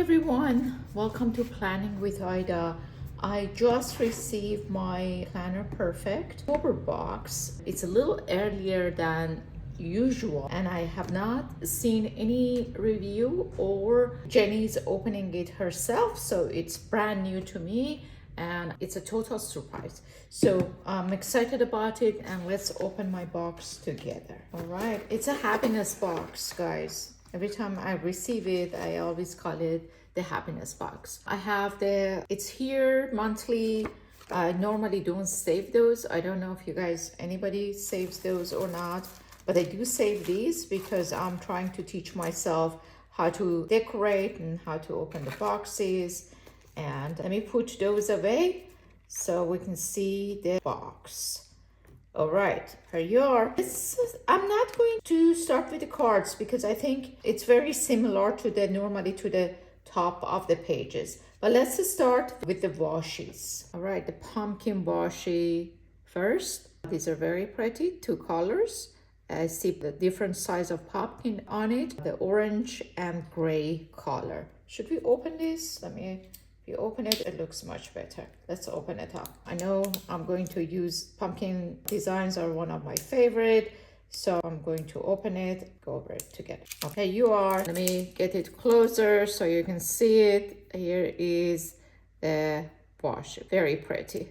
everyone, welcome to Planning with Ida. I just received my Planner Perfect October box. It's a little earlier than usual and I have not seen any review or Jenny's opening it herself, so it's brand new to me and it's a total surprise. So I'm excited about it and let's open my box together. All right, it's a happiness box, guys. Every time I receive it, I always call it the happiness box. I have it's here monthly. I normally don't save those. I don't know if you guys, anybody saves those or not, but I do save these because I'm trying to teach myself how to decorate and how to open the boxes. And let me put those away so we can see the box. All right, here you are. I'm not going to start with the cards because I think it's very similar to normally to the top of the pages. But let's start with the washies. All right, the pumpkin washi first. These are very pretty, two colors. I see the different size of pumpkin on it, the orange and gray color. Should we open this? If you open it, it looks much better. Let's open it up. I know I'm going to use pumpkin designs are one of my favorite. So I'm going to open it, go over it together. Okay, you are. Let me get it closer so you can see it. Here is the washi. Very pretty.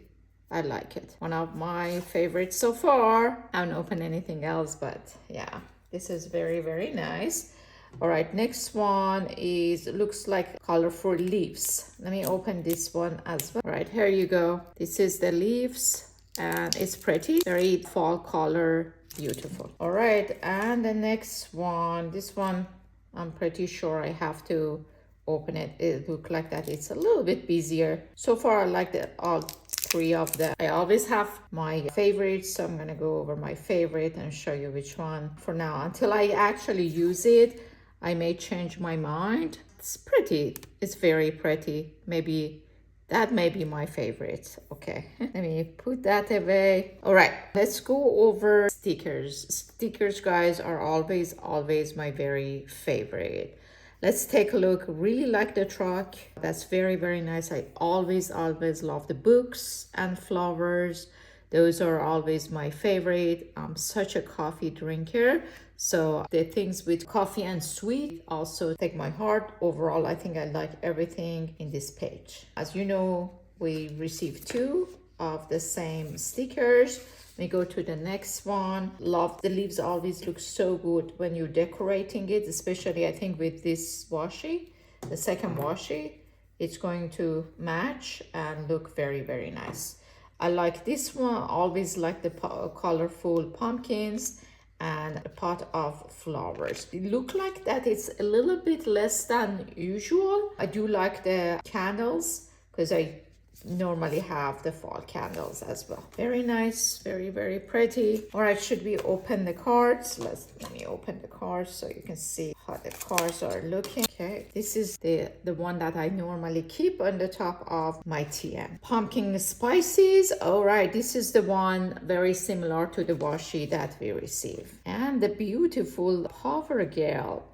I like it. One of my favorites so far. I haven't opened anything else, but yeah, this is very, very nice. All right, next one looks like colorful leaves. Let me open this one as well. All right, here you go. This is the leaves and it's pretty, very fall color, beautiful. All right, and the next one, this one, I'm pretty sure I have to open it. It looks like that it's a little bit busier. So far, I like all three of them. I always have my favorites, so I'm gonna go over my favorite and show you which one for now. Until I actually use it, I may change my mind. It's pretty. It's very pretty. Maybe that may be my favorite. Okay, let me put that away. All right, let's go over stickers. Stickers, guys, are always my very favorite. Let's take a look. Really like the truck. That's very, very nice. I always love the books and flowers. Those are always my favorite. I'm such a coffee drinker. So the things with coffee and sweet also take my heart. Overall, I think I like everything in this page. As you know, we received two of the same stickers. Let me go to the next one. Love the leaves, always look so good when you're decorating it, especially I think with this washi, the second washi, it's going to match and look very, very nice. I like this one, always like the colorful pumpkins and a pot of flowers. It look like that it's a little bit less than usual. I do like the candles because I normally have the fall candles as well. Very nice, very, very pretty. All right, should we open the cards? Let me open the cards so you can see how the cards are looking. Okay, this is the one that I normally keep on the top of my TM. Pumpkin spices. All right, this is the one very similar to the washi that we received. And the beautiful Power Girl.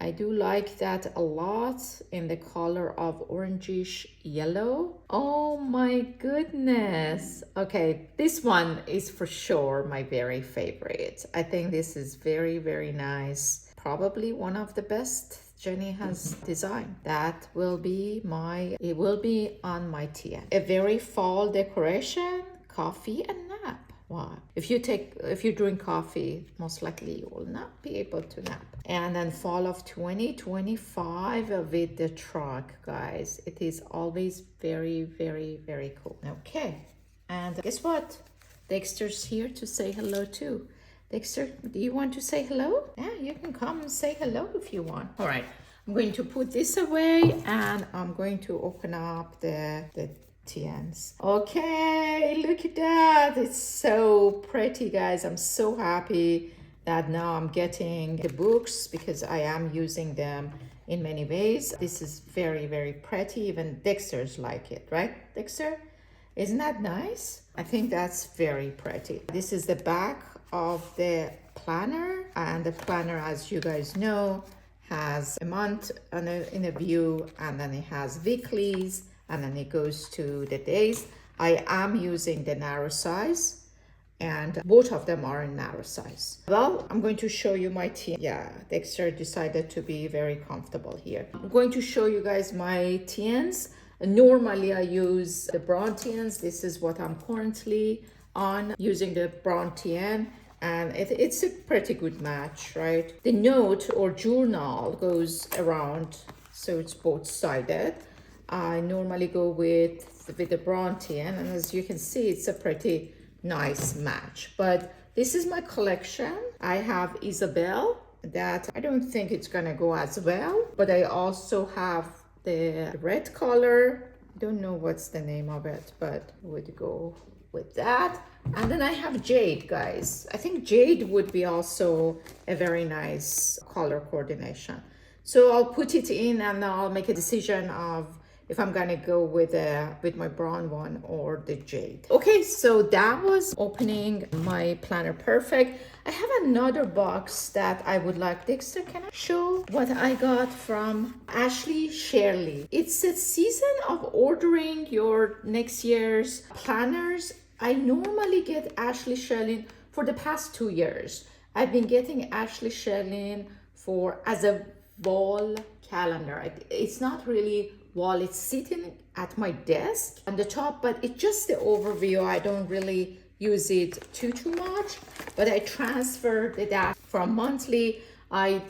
I do like that a lot in the color of orangish yellow. Oh my goodness. Okay, this one is for sure my very favorite. I think this is very, very nice. Probably one of the best Jenny has designed. That will be it will be on my TM. A very fall decoration, coffee and nap. Wow. If you drink coffee, most likely you will not be able to nap. And then fall of 2025 with the truck, guys. It is always very, very, very cool. Okay. And guess what? Dexter's here to say hello too. Dexter, do you want to say hello? Yeah, you can come and say hello if you want. All right. I'm going to put this away and I'm going to open up the TNs. Okay, look at that. It's so pretty, guys. I'm so happy that now I'm getting the books because I am using them in many ways. This is very, very pretty. Even Dexter's like it, right, Dexter? Isn't that nice? I think that's very pretty. This is the back of the planner, and the planner, as you guys know, has a month in a view, and then it has weeklies, and then it goes to the days. I am using the narrow size, and both of them are in narrow size. Well, I'm going to show you my TN. Yeah, Dexter decided to be very comfortable here. I'm going to show you guys my TNs. Normally I use the brown TNs. This is what I'm currently on, using the brown TN, and it's a pretty good match, right? The note or journal goes around, so it's both sided. I normally go with the brown TN, and as you can see, it's a pretty nice match. But this is my collection. I have Isabel that I don't think it's gonna go as well, but I also have the red color. I don't know what's the name of it, but would go with that. And then I have jade, guys. I think jade would be also a very nice color coordination. So I'll put it in and I'll make a decision of if I'm gonna go with my brown one or the jade. Okay, so that was opening my Planner Perfect. I have another box that I would like. Dexter, can I show what I got from Ashley Shelley? It's a season of ordering your next year's planners. I normally get Ashley Shelley for the past 2 years. I've been getting Ashley Shelley as a wall calendar. It's not really wall, it's sitting at my desk on the top, but it's just the overview. I don't really use it too much, but I transferred that from monthly. I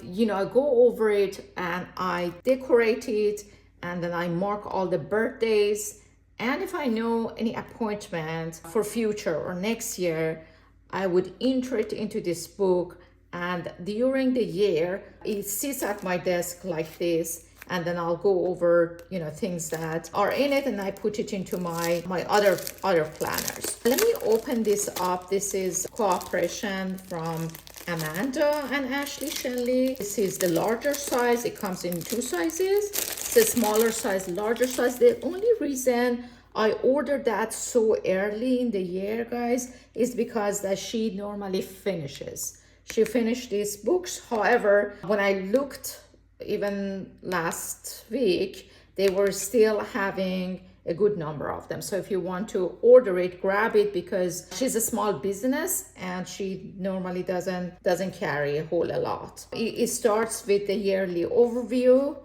go over it and I decorate it, and then I mark all the birthdays, and if I know any appointment for future or next year, I would enter it into this book, and during the year it sits at my desk like this, and then I'll go over things that are in it, and I put it into my other planners. Let me open this up. This is cooperation from Amanda and Ashley Shelley. This is the larger size. It comes in 2 sizes. It's a smaller size, larger size. The only reason I ordered that so early in the year, guys, is because that she normally finishes. She finished these books. However, when I looked even last week, they were still having a good number of them. So if you want to order it, grab it, because she's a small business and she normally doesn't carry a whole lot. It starts with the yearly overview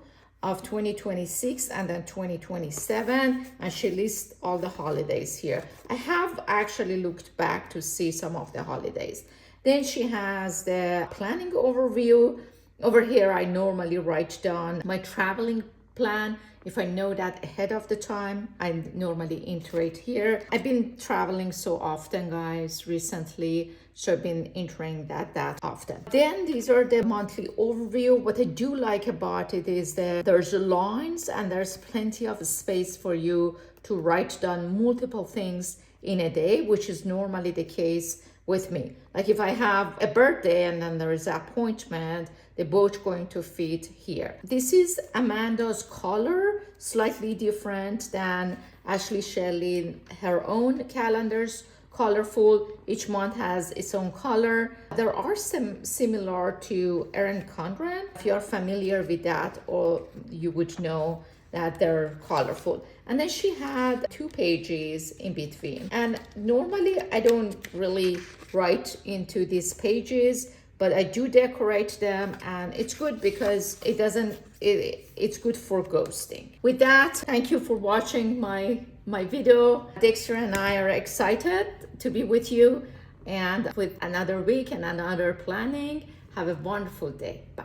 of 2026 and then 2027, and she lists all the holidays here. I have actually looked back to see some of the holidays. Then she has the planning overview. Over here, I normally write down my traveling plan. If I know that ahead of the time, I normally enter it here. I've been traveling so often, guys, recently, so I've been entering that often. Then these are the monthly overview. What I do like about it is that there's lines and there's plenty of space for you to write down multiple things in a day, which is normally the case with me. Like if I have a birthday and then there is an appointment, they're both going to fit here. This is Amanda's color, slightly different than Ashley Shelley. Her own calendars, colorful. Each month has its own color. There are some similar to Erin Condren. If you're familiar with that, or you would know that they're colorful. And then she had 2 pages in between. And normally I don't really write into these pages, but I do decorate them, and it's good because it's good for ghosting. With that, thank you for watching my video. Dexter and I are excited to be with you, and with another week and another planning. Have a wonderful day. Bye.